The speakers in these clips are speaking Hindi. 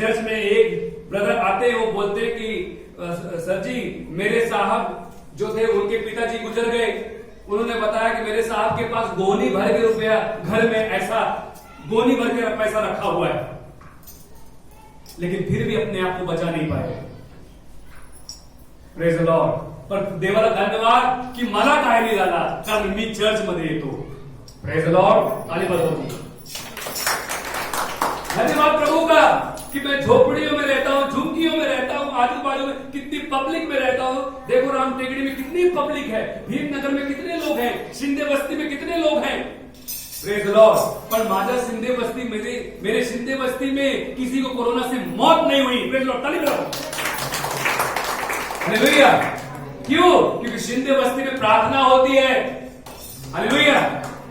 चर्च में एक ब्रदर आते हैं, वो बोलते हैं कि सर जी मेरे साहब जो थे उनके पिताजी गुजर गए, उन्होंने बताया कि मेरे साहब के पास गोनी भर के रुपया घर में ऐसा गोनी भर के पैसा रखा हुआ है, लेकिन फिर भी अपने आप को बचा नहीं पाए। Praise the Lord. पर देवाला धन्यवाद की मला काय नाही झाला, कारण मी चर्च मध्ये येतो। Praise the Lord. ताली बजाओ। धन्यवाद प्रभु का कि मैं झोपड़ियों में रहता हूं, झुमकियों में रहता हूं, आजू बाजू में कितनी पब्लिक में रहता हूं। देखो राम टेकड़ी में कितनी पब्लिक है, भीमनगर में कितने लोग हैं, शिंदे बस्ती में कितने लोग हैं। Praise the Lord. पर माझा शिंदे बस्ती मेरे शिंदे बस्ती में किसी को कोरोना से मौत नहीं हुई। Praise the Lord. ताली बजाओ। हालेलुया। क्यों? क्योंकि शिंदे बस्ती में प्रार्थना होती है। हालेलुया।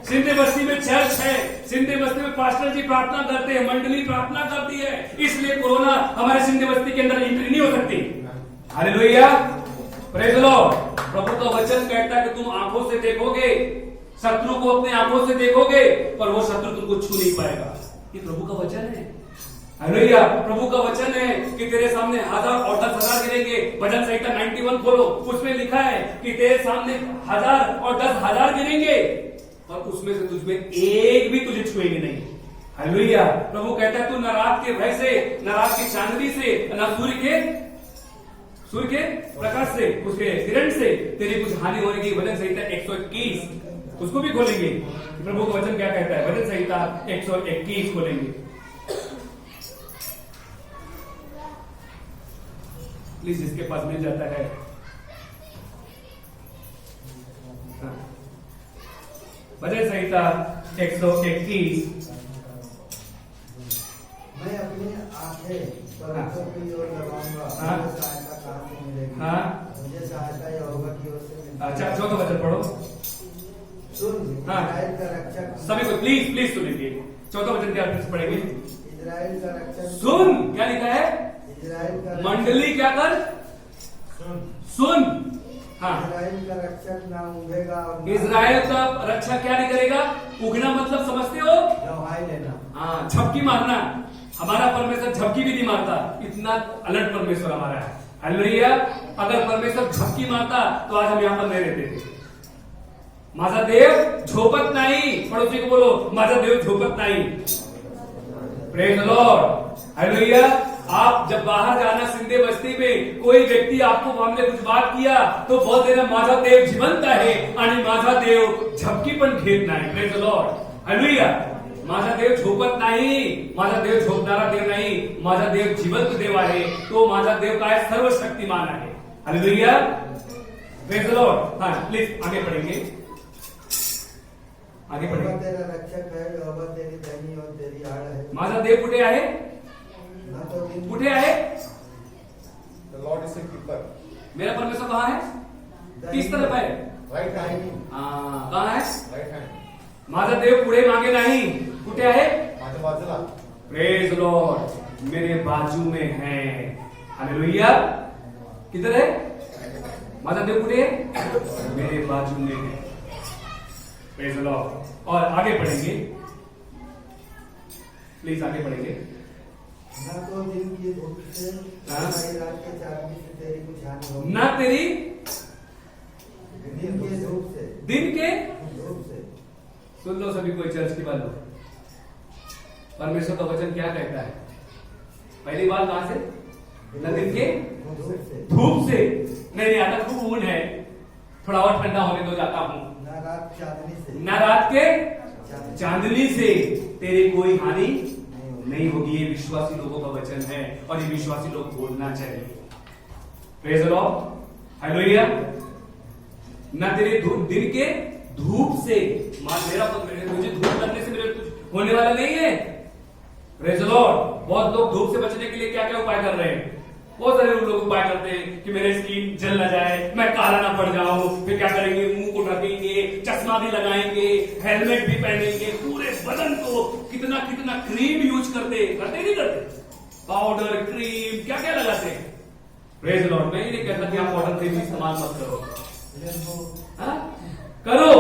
शिंदे बस्ती में चर्च है, शिंदे बस्ती में पास्टर जी प्रार्थना करते हैं, मंडली प्रार्थना करती है, इसलिए कोरोना हमारे शिंदे बस्ती के अंदर एंट्री नहीं हो सकती। हालेलुया। Praise the Lord. प्रभु का वचन कहता है कि तुम आंखों से देखोगे, शत्रु को अपने आंखों से देखोगे, पर वो शत्रु तुमको छू नहीं पाएगा। ये प्रभु का वचन है। हालेलुया। प्रभु का वचन है कि तेरे सामने 1000 और 10,000 गिरेंगे। भजन संहिता 91 खोलो, उसमें लिखा है कि तेरे सामने 1000 और 10,000 गिरेंगे और उसमें से तुझमें एक भी तुझे छुएंगे नहीं। हालेलुया। प्रभु कहता है तू न रात के भय से, न रात की चांदनी से, न सूर्य के प्रकाश से, उसके किरण से तेरी कुछ हानि होगी। भजन संहिता 121 उसको भी खोलेंगे। प्रभु का वचन क्या कहता है? भजन संहिता 121 खोलेंगे। प्लीज इसके पास मिल जाता है। भजन संहिता 121। मैं अपनी आंखें पर्वतों की ओर लगाऊंगा, मुझे सहायता कहां से मिलेगी? मुझे सहायता यहोवा की ओर से मिलेगी। अच्छा, चौथा वचन पढ़ो। सुन, इस्राएल का रक्षक। सभी को प्लीज सुनिए। चौथा वचन क्या से पढ़ेंगे? इस्राएल का रक्षक सुन। क्या लिखा है? इस्राएल का मंडली क्या कर? सुन। हाँ। इस्राएल का रक्षक ना ऊँघेगा और इस्राएल का रक्षक क्या नहीं करेगा? उगना मतलब समझते हो? दवाई लेना। हाँ, झपकी मारना। हमारा परमेश्वर झपकी भी नहीं मारता, इतना अलर्ट परमेश्वर हमारा है। हालेलुया। अगर परमेश्वर झपकी मारता तो आज हम यहाँ पर नहीं रहते थे। माझा देव झोपत नाही। पड़ोसी को बोलो, माझा देव झोपत नाही। Praise the Lord. हालेलुया। आप जब बाहर जाना शिंदे बस्ती में, कोई व्यक्ति आपको मामले कुछ बात किया तो बोल देना माझा देव जिवंत आहे आणि माझा देव झपकी पण घेत नाही। Praise the Lord. हालेलुया। माझा देव झोपत नाही, माझा देव झोपणारा देव नाही, माझा देव जिवंत देव आहे। तो माझा देव काय? सर्वशक्तिमान आहे। हालेलुया। Praise the Lord. हाँ, प्लीज आगे पढ़ेंगे। आगे पढ़ेंगे। तेरा रक्षक है, यहोवा तेरी दैनी और तेरी आड़ है। माझा देव कुठे आहे? कुठे आहे? The Lord is a keeper. मेरा परमेश्वर कहाँ है? किस तरफ है? Right hand. कहाँ है? Right hand. माझा देव पुढे मागे नाही, कुठे आहे? माझ्या बाजूला. Praise Lord. मेरे बाजू में है। हालेलुया। किधर है? माझा देव कुठे है? मेरे बाजू में है। Praise Lord. और आगे पढ़ेंगे, प्लीज आगे पढ़ेंगे। ना तो दिन की धूप से, ना रात के चांदनी से तेरी कुछ हानि होगी। ना तेरी दिन के धूप से, दिन के धूप से। सुन लो सभी कोई चर्च की बात लो। परमेश्वर का वचन क्या कहता है? पहली बात कहां से? न दिन के धूप से। नहीं आता, खूब ऊन है, थोड़ा और ठंडा होने दो, जाता हूं। ना रात चांदनी से, न रात के चांदनी से तेरी कोई हानि नहीं होगी। ये विश्वासी लोगों का वचन है और ये विश्वासी लोग बोलना चाहिए। Praise the Lord. हालेलुया। न तेरे दिन के धूप से, मुझे धूप लगने से मेरे कुछ होने वाला नहीं है। Praise the Lord. बहुत लोग धूप से बचने के लिए क्या क्या उपाय कर रहे हैं? बहुत सारे लोग उपाय करते हैं कि मेरे स्किन जल न जाए, मैं काला ना पड़ जाऊं। फिर क्या करेंगे? मुंह को ढकेंगे, चश्मा भी लगाएंगे, हेलमेट भी पहनेंगे, पूरे बदन को कितना कितना क्रीम यूज करते नहीं करते? पाउडर, क्रीम, क्या क्या लगाते हैं। Praise Lord. मैं ये नहीं कहता कि आप पाउडर क्रीम इस्तेमाल मत करो, करो।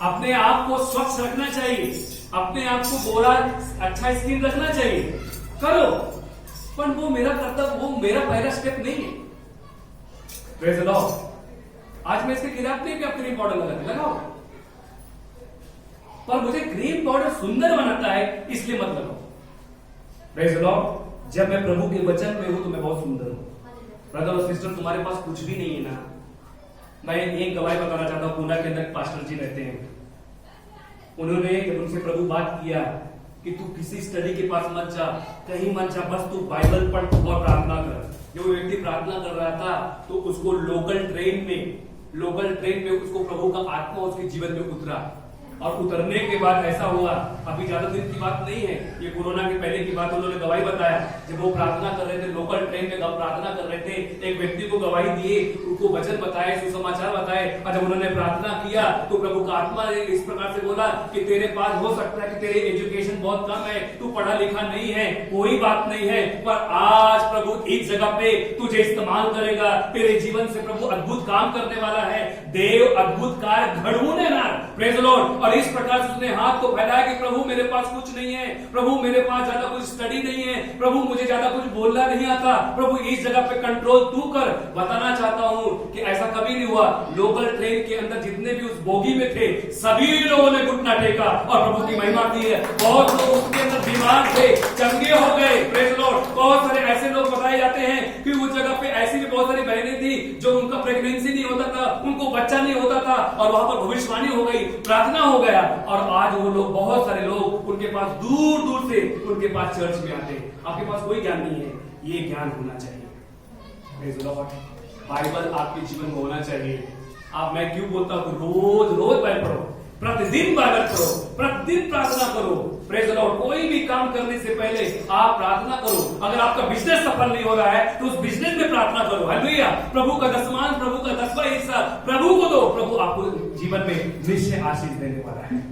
अपने आप को स्वच्छ रखना चाहिए, अपने आप को गोरा अच्छा स्किन रखना चाहिए, करो। मेरा कर्तव्य, वो मेरा पहला स्टेप नहीं है। Praise the Lord. आज मैं इसके खिलाफ नहीं कि आप क्रीम पाउडर लगाओ, पर मुझे क्रीम पाउडर सुंदर बनाता है इसलिए मत लगाओ। Praise the Lord. जब मैं प्रभु के वचन में हूं तो मैं बहुत सुंदर हूं। ब्रदर और सिस्टर, तुम्हारे पास कुछ भी नहीं है ना। मैं एक गवाही बताना चाहता हूं। पूना के अंदर पास्टर जी रहते हैं। उन्होंने जब उनसे प्रभु बात किया कि तू किसी स्टडी के पास मत जा, कहीं मत जा, बस तू बाइबल पढ़ और प्रार्थना कर। जो व्यक्ति प्रार्थना कर रहा था तो उसको लोकल ट्रेन में उसको प्रभु का आत्मा उसके जीवन में उतरा, और उतरने के बाद ऐसा हुआ, अभी ज्यादा दिन की बात नहीं है, ये कोरोना के पहले की बात, उन्होंने गवाही बताया। जब वो प्रार्थना कर रहे थे, लोकल ट्रेन में प्रार्थना कर रहे थे, एक व्यक्ति को गवाही दिए, उनको वचन बताए, सुसमाचार बताए, और जब उन्होंने प्रार्थना किया तो प्रभु का आत्मा ने इस प्रकार से बोला कि तेरे पास हो सकता है कि तेरे एजुकेशन बहुत कम है, तू पढ़ा लिखा नहीं है, कोई बात नहीं है, पर आज प्रभु एक जगह पे तुझे इस्तेमाल करेगा, तेरे जीवन से प्रभु अद्भुत काम करने वाला है। देव अद्भुत कार्य घड़ूने ना। Praise the Lord. और इस प्रकार से उसने हाथ को फैलाया कि प्रभु मेरे पास कुछ नहीं है, प्रभु मेरे पास ज्यादा कुछ स्टडी नहीं है, प्रभु मुझे ज्यादा कुछ बोलना नहीं आता, प्रभु इस जगह पे कंट्रोल तू कर। बताना चाहता हूं कि ऐसा कभी नहीं हुआ। लोकल ट्रेन के अंदर जितने भी उस बोगी में थे सभी लोगों ने घुटना टेका और प्रभु की महिमा की है। बहुत लोग उसके अंदर बीमार थे, चंगे हो गए। Praise the Lord. बहुत सारे ऐसे लोग बताए जाते हैं कि उस जगह पे ऐसी भी बहुत सारी बहनें थी जो उनका प्रेगनेंसी नहीं होता था, उनको बच्चा नहीं होता था, और वहां पर भविष्यवाणी हो गई, प्रार्थना हो गया, और आज वो लोग, बहुत सारे लोग उनके पास दूर दूर से उनके पास चर्च में आते हैं। आपके पास कोई ज्ञान नहीं है, ये ज्ञान होना चाहिए। Praise the Lord. बाइबल आपके जीवन में होना चाहिए। आप, मैं क्यों बोलता हूं रोज रोज बाइबल पढ़ो, प्रतिदिन बाइबल पढ़ो, प्रतिदिन प्रार्थना करो। Praise the Lord. कोई भी काम करने से पहले आप प्रार्थना करो। अगर आपका बिजनेस सफल नहीं हो रहा है तो उस बिजनेस में प्रार्थना करो। हालेलुया। प्रभु का दशमान, प्रभु का 10वां हिस्सा प्रभु को दो। प्रभु आपको जीवन में निश्चय आशीष देने वाला है।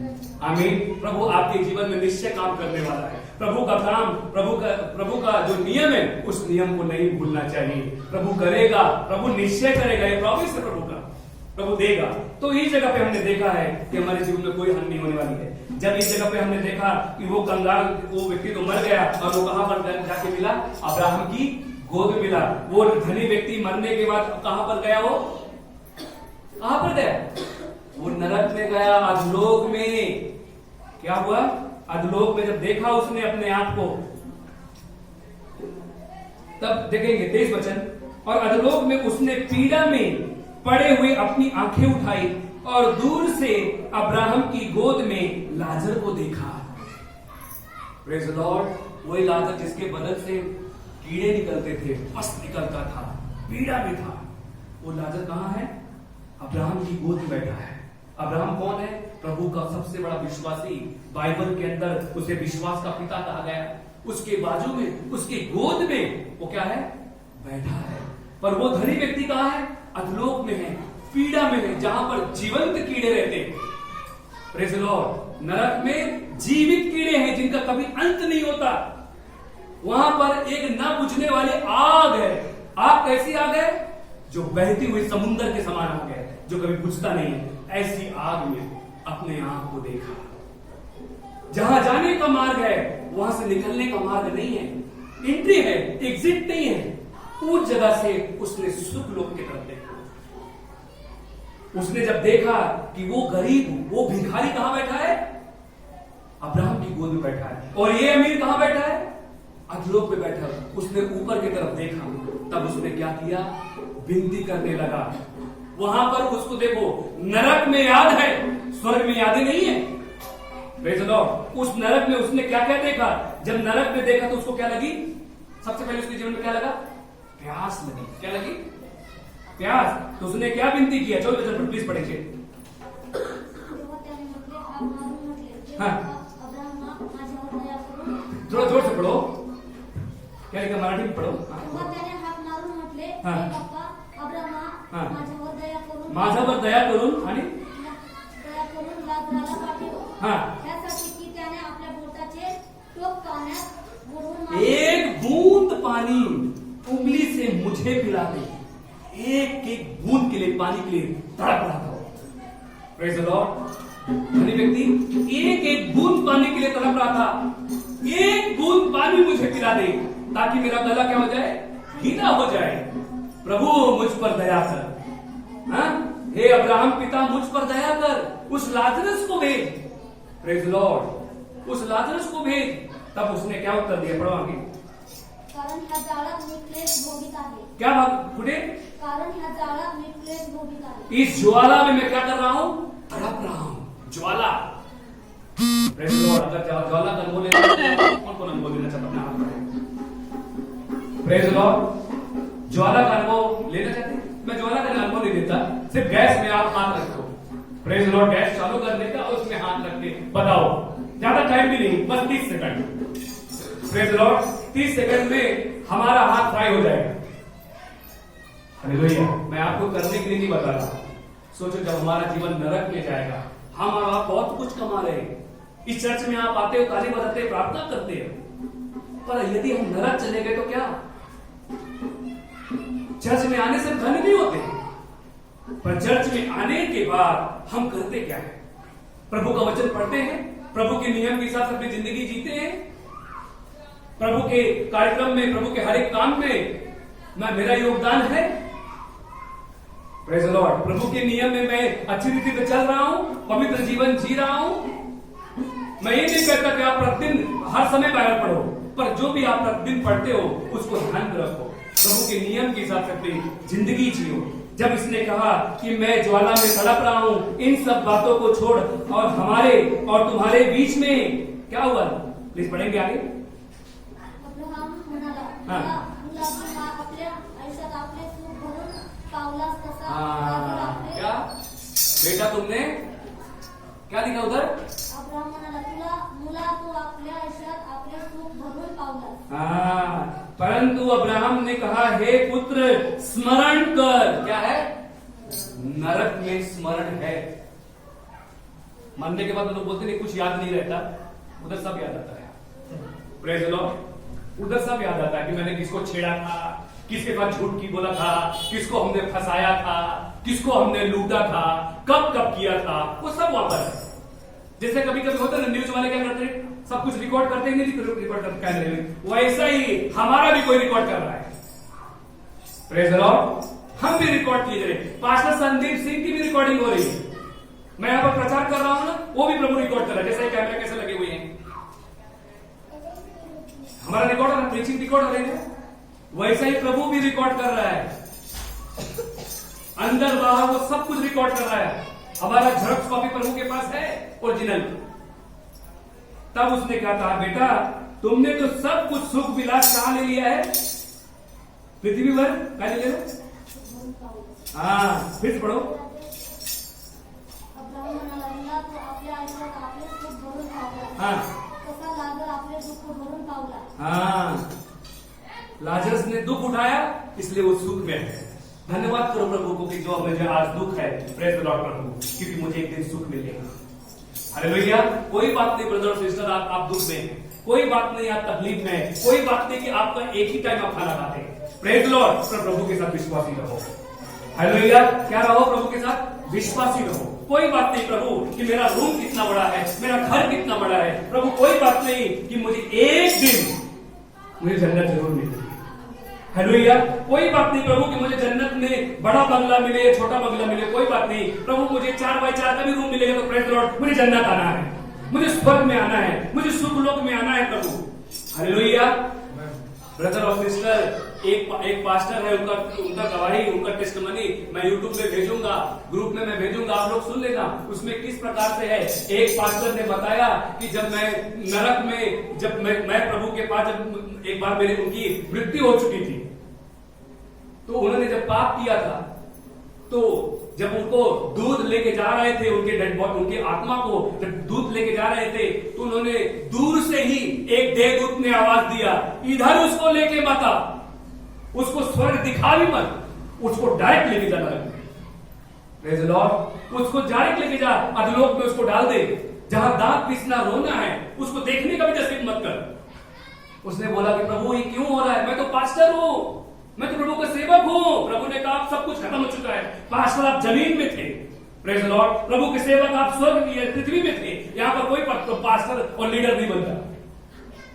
आमीन। प्रभु आपके जीवन में निश्चय काम करने वाला है। प्रभु का काम, प्रभु का जो नियम है उस नियम को नहीं भूलना चाहिए। प्रभु करेगा, प्रभु निश्चय करेगा, ये प्रॉमिस है प्रभु का, प्रभु देगा। तो इस जगह पे हमने देखा है कि हमारे जीवन में कोई हानि नहीं होने वाली है। जब इस जगह पे हमने देखा कि वो कंगाल, वो व्यक्ति तो मर गया, और वो कहां पर जाके मिला? अब्राहम की गोद में मिला। वो धनी व्यक्ति मरने के बाद कहां पर गया? वो कहां पर गया? वो नरक में गया, अधलोक में। क्या हुआ? अधलोक में जब देखा उसने अपने आप को, तब देखेंगे 23 वचन। और अधलोक में उसने पीड़ा में पड़े हुए अपनी आंखें उठाई और दूर से अब्राहम की गोद में लाजर को देखा। Praise the Lord. वही लाजर जिसके बदन से कीड़े निकलते थे, पस निकलता था, पीड़ा में था, वो लाजर कहां है? अब्राहम की गोद में बैठा है। अब्राहम कौन है? प्रभु का सबसे बड़ा विश्वासी। बाइबल के अंदर उसे विश्वास का पिता कहा गया। उसके बाजू में, उसकी गोद में वो क्या है? बैठा है। पर वो धनी व्यक्ति कहां है? अधलोक में है, पीड़ा में है, जहां पर जीवंत कीड़े रहते हैं। Praise the Lord. नरक में जीवित कीड़े हैं जिनका कभी अंत नहीं होता। वहां पर एक न बुझने वाली आग है। आग कैसी आग है? जो बहती हुई समुद्र के समान आग है, जो कभी बुझता नहीं है। ऐसी आग में अपने आप को देखा। जहां जाने का मार्ग है वहां से निकलने का मार्ग नहीं है, एंट्री है, एग्जिट नहीं है। उस जगह से उसने सुख लोक की तरफ देखा। उसने जब देखा कि वो गरीब, वो भिखारी कहां बैठा है? अब्राहम की गोद में बैठा है। और ये अमीर कहां बैठा है? अधलोक पे बैठा है। उसने ऊपर की तरफ देखा, तब उसने क्या किया? विनती करने लगा। वहां पर उसको देखो, नरक में याद है, स्वर्ग में यादें नहीं है। Praise the Lord. उस नरक में उसने क्या क्या देखा? जब नरक में देखा तो उसको क्या लगी? सबसे पहले उसके जीवन में क्या लगा? प्यास लगी। क्या लगी? प्यास। तो उसने क्या विनती किया? 14 वचन पर प्लीज पढ़ेंगे। हाँ, थोड़ा जोर से पढ़ो। क्या लिखा? मराठी में पढ़ो। माझ्यावर दया करून आणि एक बूंद पानी उंगली से मुझे पिला दे। एक एक बूंद के लिए, पानी के लिए तड़प रहा था। Praise the Lord. धनी व्यक्ति एक एक बूंद पानी के लिए तड़प रहा था। एक बूंद पानी मुझे पिला दे। ताकि मेरा गला क्या हो जाए, गीला हो जाए। प्रभु मुझ पर दया कर, हाँ? हे अब्राहम पिता मुझ पर दया कर, उस लाजरस को भेज, प्रेज लॉर्ड, उस लाजरस को भेज। तब उसने क्या उत्तर दिया, पढ़ो आगे। कारण ह्या जाळात मी क्लेश भोगीत आहे। क्या बात कुठे, कारण ह्या जाळात मी क्लेश भोगीत आहे। इस ज्वाला में मैं क्या कर रहा हूं, तड़प रहा हूं। ज्वाला, प्रेज लॉर्ड। अगर ज्वाला का अनुभव लेना, कौन कौन अनुभव लेना चाहता, अपने हाथ बढ़ाओ। प्रेज लॉर्ड, ज्वाला का अनुभव लेना चाहते हैं? मैं ज्वाला का अनुभव नहीं देता, सिर्फ गैस में आप हाथ रखो। प्रेज लॉर्ड, गैस चालू करने का, उसमें हाथ रख के बताओ। ज्यादा टाइम भी नहीं, बस 30 सेकंड। प्रेज लॉर्ड, 30 सेकंड में हमारा हाथ फ्राई हो जाएगा। हालेलुया। मैं आपको करने के लिए नहीं बता रहा। सोचो जब हमारा जीवन नरक में जाएगा, हम और आप बहुत कुछ कमा रहे हैं, इस चर्च में आप आते हो, ताली बजाते, प्रार्थना करते हो, पर यदि हम नरक चले गए तो क्या? चर्च में आने से धन नहीं होते, पर चर्च में आने के बाद हम करते क्या है? प्रभु का वचन पढ़ते हैं, प्रभु के नियम के हिसाब से अपनी जिंदगी जीते हैं, प्रभु के कार्यक्रम में, प्रभु के हर एक काम में मेरा योगदान है। प्रेज लॉर्ड, प्रभु के नियम में मैं अच्छी रीति से चल रहा हूं, पवित्र जीवन जी रहा हूं। मैं ये नहीं कहता कि आप प्रतिदिन हर समय बाइबल पढ़ो, पर जो भी आप प्रतिदिन पढ़ते हो उसको ध्यान में रखो, प्रभु के नियम के हिसाब से अपनी जिंदगी जियो। जब इसने कहा कि मैं ज्वाला में तड़प रहा हूं, इन सब बातों को छोड़ और हमारे और तुम्हारे बीच में क्या हुआ, प्लीज पढ़ेंगे आगे। अब्राहम म्हणाला, हाँ। तुला आपल्या आयुष्यात आपले सुख भरून पावलास तसा आपले क्या बेटा तुमने क्या लिखा उधर? अब्राहम म्हणाला, मुला तू आपल्या आयुष्यात आपले सुख भरून पावलास। हाँ, परंतु अब्राहम ने कहा, हे पुत्र स्मरण कर। क्या है? नरक में स्मरण है। मरने के बाद लोग बोलते नहीं, कुछ याद नहीं रहता, उधर सब याद आता है। प्रेज लॉर्ड, उधर सब याद आता है कि मैंने किसको छेड़ा था, किसके साथ झूठ की बोला था, किसको हमने फंसाया था, किसको हमने लूटा था, कब कब किया था, वो सब वहां पर है। जैसे कभी कभी होता है ना, न्यूज वाले क्या करते हैं, सब कुछ रिकॉर्ड करते हैं, नहीं रिकॉर्ड करते हैं, वैसा ही हमारा भी कोई रिकॉर्ड कर रहा है। प्रेज लॉर्ड, हम भी रिकॉर्ड किए जा रहे हैं। पास्टर संदीप सिंह की भी रिकॉर्डिंग हो रही है। मैं यहां पर प्रचार कर रहा हूं ना, वो भी प्रभु रिकॉर्ड कर रहा है। जैसे कैमरे कैसे लगे हुए हैं, हमारा रिकॉर्ड हो रहा है, प्रीचिंग रिकॉर्ड हो रही है, वैसा ही प्रभु भी रिकॉर्ड कर रहा है। अंदर बाहर वो सब कुछ रिकॉर्ड कर रहा है। हमारा झेरॉक्स कॉपी प्रभु के पास है, ओरिजिनल। तब उसने कहा था, बेटा तुमने तो सब कुछ सुख विलास कहां ले लिया है, पृथ्वी पर क्या ले लिया? हाँ, फिर पढ़ो। अब्राहम म्हणाला, मुला तू आपल्या आयुष्यात आपले सुख भरून पावलास, हाँ तसा लाजर आपले दुःख भरून पावला। हाँ, लाजरस ने दुख उठाया, इसलिए वो सुख में है। धन्यवाद करो प्रभु को कि जो मुझे आज दुख है, प्रेज द लॉर्ड प्रभु, क्योंकि मुझे एक दिन सुख मिलेगा। हालेलुया। कोई बात नहीं ब्रदर और सिस्टर, आप दुख में हैं, कोई बात नहीं आप तकलीफ में हैं, कोई बात नहीं कि आपका एक ही टाइम आप खाना खाते हैं। प्रेज द लॉर्ड, पर प्रभु के साथ विश्वासी रहो। हालेलुया। क्या रहो? प्रभु के साथ विश्वासी रहो। कोई बात नहीं प्रभु कि मेरा रूम कितना बड़ा है, मेरा घर कितना बड़ा है, प्रभु कोई बात नहीं कि मुझे एक दिन मुझे जन्नत जरूर मिलेगी। हालेलुया। कोई बात नहीं प्रभु कि मुझे जन्नत में बड़ा बंगला मिले, छोटा बंगला मिले, कोई बात नहीं प्रभु, मुझे 4x4 का भी रूम मिलेगा तो प्रेज द लॉर्ड, मुझे जन्नत आना है, मुझे स्वर्ग में आना है, मुझे सुख लोक में आना है प्रभु। हालेलुया। ब्रदर और सिस्टर, एक पास्टर है, उनका गवाही, उनका टेस्टिमनी मैं यूट्यूब पे भेजूंगा, ग्रुप में मैं भेजूंगा, आप लोग सुन लेना। उसमें किस प्रकार से है, एक पास्टर ने बताया कि जब मैं नरक में, जब मैं प्रभु के पास, जब एक बार मेरी उनकी मृत्यु हो चुकी थी, तो उन्होंने जब पाप किया था, तो जब उनको दूध लेके जा रहे थे, उनके डेड बॉडी, उनकी आत्मा को जब दूध लेके जा रहे थे, तो उन्होंने दूर से ही एक देवदूत ने आवाज दिया, इधर उसको लेके मत आ, उसको स्वर्ग दिखा भी मत, उसको डायरेक्ट लेके जाना लगे। Praise the Lord. उसको डायरेक्ट लेके जा, अधलोक में उसको डाल दे, जहां दांत पीसना रोना है, उसको देखने का भी नसीब मत कर। उसने बोला कि प्रभु ये क्यों हो रहा है, मैं तो पास्टर हूं, मैं तो प्रभु का सेवक हूं। प्रभु ने कहा सब कुछ खत्म हो चुका है, पास्टर आप जमीन में थे, प्रेज द लॉर्ड, प्रभु के सेवक आप स्वर्ग की पृथ्वी में थे, यहां पर कोई पास्टर और लीडर नहीं बनता।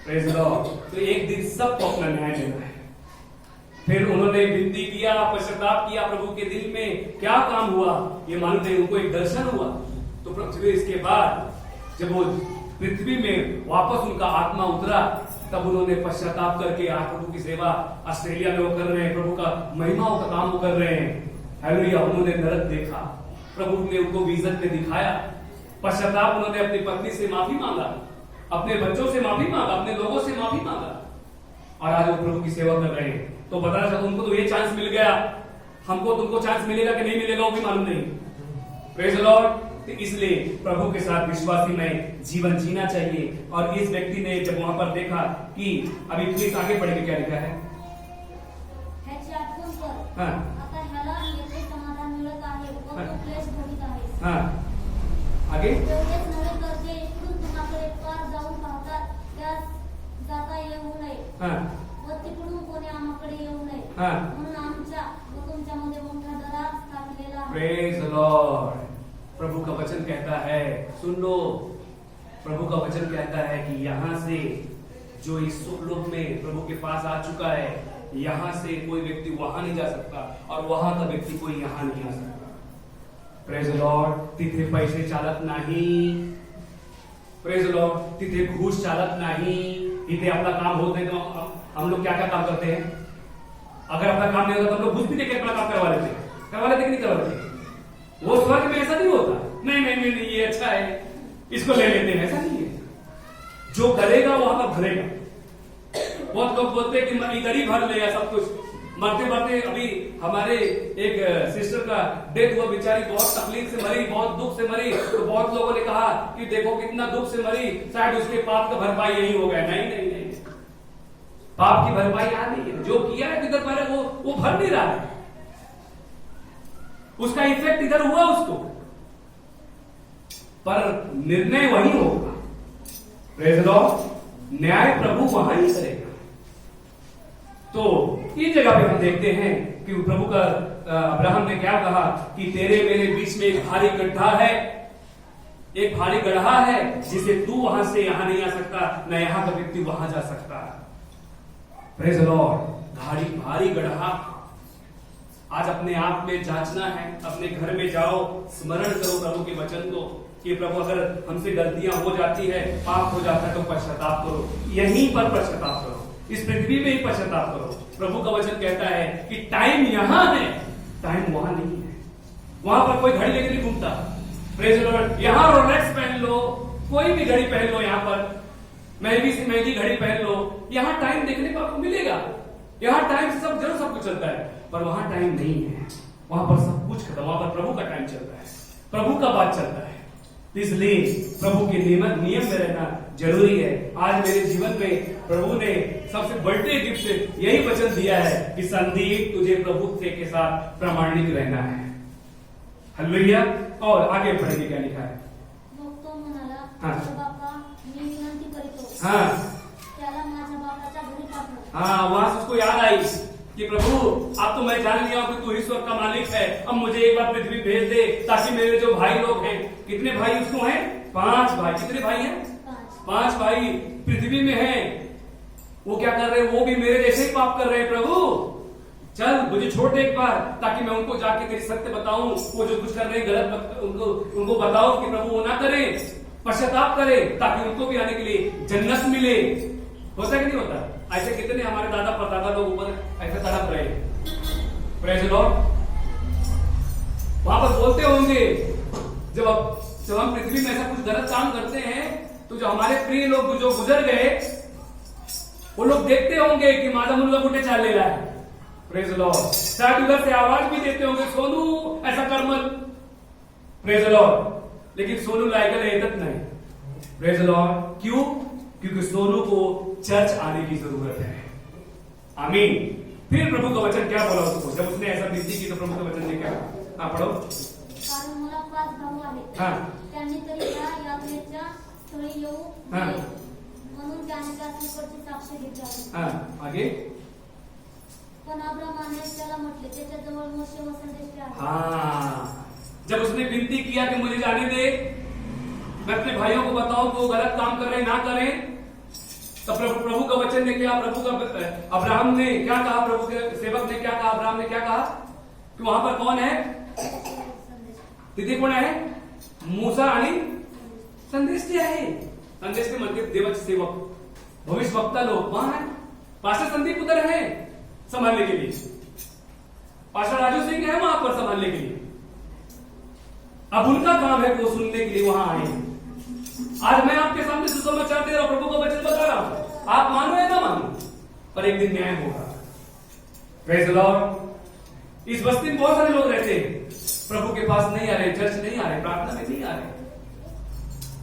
Praise Lord. तो एक दिन सबको अपना न्याय देना है। फिर उन्होंने विनती किया, पश्चाताप किया, प्रभु के दिल में क्या काम हुआ ये मालूम नहीं, उनको एक दर्शन हुआ। तो पृथ्वी इसके बाद जब वो पृथ्वी में वापस उनका आत्मा उतरा, तब उन्होंने पश्चाताप करके आज प्रभु की सेवा ऑस्ट्रेलिया में वो कर रहे हैं, प्रभु का महिमाओं का काम वो कर रहे हैं। हालेलुया। उन्होंने नरक देखा, प्रभु ने उनको विजन में दिखाया। पश्चाताप उन्होंने अपनी पत्नी से माफी मांगा, अपने बच्चों से माफी मांगा, अपने लोगों से माफी मांगा, और आज वो प्रभु की सेवा कर रहे हैं। तो बता रहा था उनको तो ये चांस मिल गया, हमको तुमको चांस मिलेगा कि नहीं मिलेगा वो भी मालूम नहीं। Praise the Lord. तो इसलिए प्रभु के साथ विश्वासी में जीवन जीना चाहिए। और इस व्यक्ति ने जब वहां पर देखा कि अभी प्लीज आगे पढ़ेंगे, क्या लिखा है? ह्याची आठवण कर, हाँ आता ह्याला येथे समाधान मिळत आहे व तो क्लेश भोगीत आहे। हाँ आगे। एवढेच नव्हे तर जे इकडून तुम्हाकडे पार जाऊन पाहतात त्यास जाता येऊ नये हाँ व तिकडून कोणी आम्हाकडे येऊ नये, हाँ म्हणून आमच्या व तुमच्यामध्ये मोठा दरार स्थापिलेला आहे। Praise the Lord. प्रभु का वचन कहता है, सुन लो, प्रभु का वचन कहता है कि यहाँ से जो इस लोक में प्रभु के पास आ चुका है, यहाँ से कोई व्यक्ति वहां नहीं जा सकता और वहां का व्यक्ति कोई यहाँ नहीं आ सकता। Praise the Lord. तिथे पैसे चालत नाही, प्रेज द लॉर्ड, तिथे घूस चालत नहीं। इथे अपना काम होते तो हम लोग क्या क्या काम करते हैं? अगर अपना काम नहीं होता तो हम लोग घूस भी देके अपना काम करवा लेते कि नहीं करवा लेते? वो स्वर्ग में ऐसा नहीं होता, नहीं नहीं नहीं, नहीं ये अच्छा है इसको ले लेते हैं, ऐसा नहीं है। जो करेगा वो वहां पर भरेगा। बहुत लोग बोलते हैं कि इधर ही भर लेगा सब कुछ, मरते मरते। अभी हमारे एक सिस्टर का डेथ हुआ, बेचारी बहुत तकलीफ से मरी, बहुत दुख से मरी। तो बहुत लोगों ने कहा कि देखो कितना दुख से मरी, शायद उसके पाप का भरपाई यही हो गया। नहीं नहीं नहीं, पाप की भरपाई यहां नहीं है। जो किया है किधर पर है वो भर नहीं रहा है, उसका इफेक्ट इधर हुआ उसको, पर निर्णय वही होगा। Praise the Lord. न्याय प्रभु वहां ही करेगा। तो इस जगह पे हम देखते हैं कि प्रभु का अब्राहम ने क्या कहा कि तेरे मेरे बीच में एक भारी गड्ढा है, एक भारी गड्ढा है जिसे तू वहां से यहां नहीं आ सकता, न यहां का व्यक्ति वहां जा सकता। Praise the Lord. भारी गड्ढा आज अपने आप में जांचना है। अपने घर में जाओ, स्मरण करो प्रभु के वचन को कि प्रभु अगर हमसे गलतियां हो जाती है, पाप हो जाता है तो पश्चाताप करो, यहीं पर पश्चाताप करो, इस पृथ्वी में ही पश्चाताप करो। प्रभु का वचन कहता है कि टाइम यहां है, टाइम वहां नहीं है। वहां पर कोई घड़ी लेकर नहीं घूमता। Praise the Lord. यहां रोलेक्स पहन लो, कोई भी घड़ी पहन लो, यहां पर महंगी से महंगी घड़ी पहन लो, यहां टाइम देखने को आपको मिलेगा। यहां टाइम से सब जरूर सब कुछ चलता है, पर वहां टाइम नहीं है। वहां पर सब कुछ खत्म, वहां पर प्रभु का टाइम चलता है, प्रभु का बात चलता है। इसलिए प्रभु के नियम में रहना जरूरी है। आज मेरे जीवन में प्रभु ने सबसे बड़े गिफ्ट यही वचन दिया है कि संदीप तुझे प्रभु के साथ प्रामाणिक रहना है। हालेलुया। और आगे पढ़ेंगे, क्या लिखा है? मग तो म्हणाला, हाँ। बापा मी विनंती करीतो, हाँ त्याला माझ्या बापाच्या घरी पाठव। हाँ, वहां से उसको याद आई कि प्रभु अब तो मैं जान लिया हूं कि तू ईश्वर का मालिक है, अब मुझे एक बार पृथ्वी भेज दे ताकि मेरे जो भाई लोग हैं, कितने भाई उसको हैं? 5 भाई। कितने भाई हैं? 5 भाई पृथ्वी में हैं। वो क्या कर रहे हैं? वो भी मेरे जैसे ही पाप कर रहे हैं। प्रभु चल मुझे छोड़ दे एक बार, ताकि मैं उनको जाके तेरी सत्य बताऊं। वो जो कुछ कर रहे हैं गलत, उनको बताओ कि प्रभु वो ना करे, पश्चाताप करे, ताकि उनको भी आने के लिए जन्नत मिले। होता कि नहीं होता? ऐसे कितने हमारे दादा परदादा लोग ऊपर ऐसे तड़प रहे। Praise the Lord. वहां पर बोलते होंगे जब हम पृथ्वी में ऐसा कुछ गलत काम करते हैं, तो जो हमारे प्रिय लोग जो गुजर गए, वो लोग देखते होंगे कि माझा मुलगा कुठे चाललेला है। Praise the Lord. शायद उधर से आवाज भी देते होंगे, सोनू ऐसा कर मत। Praise the Lord. लेकिन सोनू लायकल येतच नाही। Praise the Lord. क्यों? क्योंकि सोनू को चर्च आने की जरूरत है। आमीन। फिर प्रभु का वचन क्या बोला उसको? जब उसने ऐसा विनती की तो प्रभु का वचन ने क्या? हाँ पढ़ो। कारण मला 5 भाऊ आहेत, हाँ त्यांनी तरी या यातनेच्या स्थळी येऊ हाँ नये, म्हणून त्याने त्या सुपरची साक्ष घेतली आहे। हाँ आगे। पण अब्रामाने त्याला म्हटले, त्याच्याजवळ मोशे व संदेश आहे। हाँ, जब उसने विनती किया कि मुझे जाने दे, मैं अपने भाइयों को बताऊं कि वो गलत काम कर रहे ना करें, तो प्रभु का वचन ने क्या, प्रभु का अब्राहम ने क्या कहा, प्रभु के सेवक ने क्या कहा, अब्राहम ने क्या कहा कि वहां पर कौन है, तिथे कोण आहे, मूसा आणि संदेष्टी आहे. संदेष्टी म्हणजे देवाचे सेवक, भविष्यवक्ता लोग वहां है. पास्टर संदीप उधर है संभालने के लिए, पास्टर राजू सिंह है वहां पर संभालने के लिए. अब उनका काम है वो सुनने के लिए वहां आए. आज मैं आपके सामने सुसमाचार दे रहा हूं, प्रभु का वचन बता रहा हूं. आप मानो या ना मानो, पर एक दिन न्याय होगा. Praise the Lord. इस बस्ती में बहुत सारे लोग रहते हैं, प्रभु के पास नहीं आ रहे, चर्च नहीं आ रहे, प्रार्थना में नहीं आ रहे.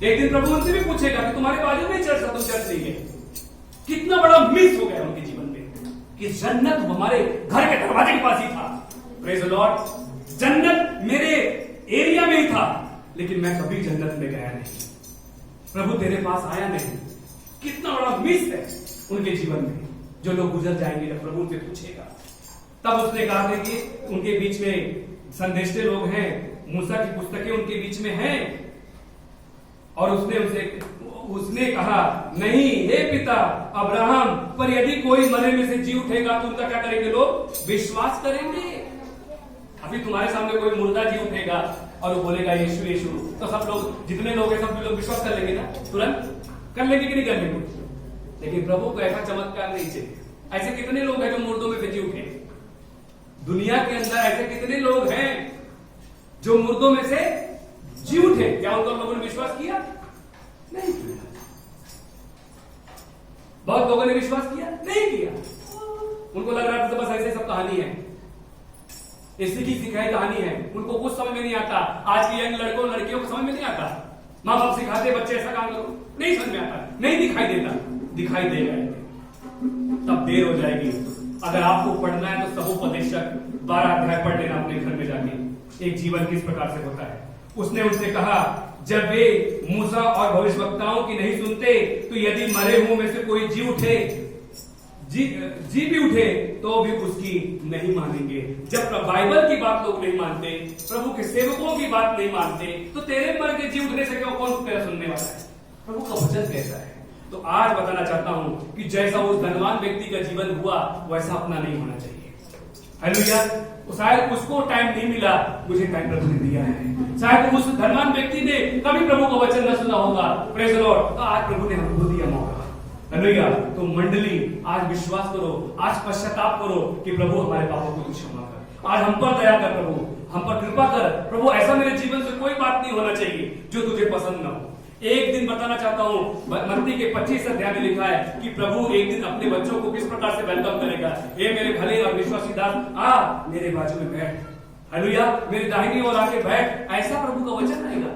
एक दिन प्रभु उनसे भी पूछेगा कि तुम्हारे बाजू में चर्च था, तुम चर्च नहीं गए. कितना बड़ा मिस हो गया उनके जीवन में कि जन्नत हमारे घर के दरवाजे के पास ही था. Praise the Lord. जन्नत मेरे एरिया में ही था, लेकिन मैं कभी जन्नत में गया नहीं, प्रभु तेरे पास आया नहीं. कितना बड़ा मिस है उनके जीवन में. जो लोग गुजर जाएंगे जब प्रभु उनसे पूछेगा, तब उसने कहा था कि उनके बीच में संदेष्टे लोग हैं, मूसा की पुस्तकें उनके बीच में हैं, और उसने कहा नहीं हे पिता अब्राहम, पर यदि कोई मरे में से जी उठेगा तो उनका क्या करेंगे लोग, विश्वास करेंगे. अभी तुम्हारे सामने कोई मुर्दा जी उठेगा और वो बोलेगा यीशु यीशु, तो सब लोग, जितने लोग हैं सब लोग विश्वास कर लेंगे ना, तुरंत कर लेंगे कि नहीं कर लेंगे. लेकिन प्रभु को ऐसा चमत्कार नहीं चाहिए. ऐसे कितने लोग हैं जो मुर्दों में से जी उठे. दुनिया के अंदर ऐसे कितने लोग हैं जो मुर्दों में से जी उठे. क्या उन लोगों ने विश्वास किया? नहीं किया. बहुत लोगों ने विश्वास किया? नहीं किया. उनको लग रहा था बस ऐसे सब कहानी है, ऐसी की सिखाई कहानी है. उनको कुछ समझ में नहीं आता. आज के यंग लड़कों लड़कियों को समझ में नहीं आता. माँ बाप सिखाते बच्चे ऐसा काम करो, नहीं समझ में आता, नहीं दिखाई देता. दिखाई देगा तब देर हो जाएगी. अगर आपको पढ़ना है तो सहोपदेशक 12 अध्याय पढ़ लेना अपने घर में जाके. एक जीवन किस प्रकार से होता है. उसने उनसे कहा जब वे मूसा और भविष्यवक्ताओं की नहीं सुनते, तो यदि मरे हुओं में से कोई जी उठे, जी भी उठे, तो भी उसकी नहीं मानेंगे. जब बाइबल की बात लोग नहीं मानते, प्रभु के सेवकों की बात नहीं मानते, तो तेरे मर के जी उठने से क्यों कौन तेरा सुनने वाला है. प्रभु का वचन कैसा है. तो आज बताना चाहता हूं कि जैसा उस धनवान व्यक्ति का जीवन हुआ, वैसा अपना नहीं होना चाहिए. हालेलुया. शायद उसको टाइम नहीं मिला, मुझे टाइम प्रभु ने दिया है. शायद उस धनवान व्यक्ति ने कभी प्रभु का वचन न सुना होगा. Praise the Lord. तो आज प्रभु ने हमको दिया मौका. हालेलुया. तो मंडली आज विश्वास करो, आज पश्चाताप करो कि प्रभु हमारे पापों को क्षमा कर. आज हम पर दया कर प्रभु, हम पर कृपा कर प्रभु. ऐसा मेरे जीवन से कोई बात नहीं होना चाहिए जो तुझे पसंद ना हो. एक दिन बताना चाहता हूं, मत्ती के 25 अध्याय में लिखा है कि प्रभु एक दिन अपने बच्चों को किस प्रकार से वेलकम करेगा. हे मेरे भले और विश्वासी दास, आ मेरे बाजू में बैठ. हालेलुया. मेरी दाहिनी ओर आके बैठ. ऐसा प्रभु का वचन आएगा.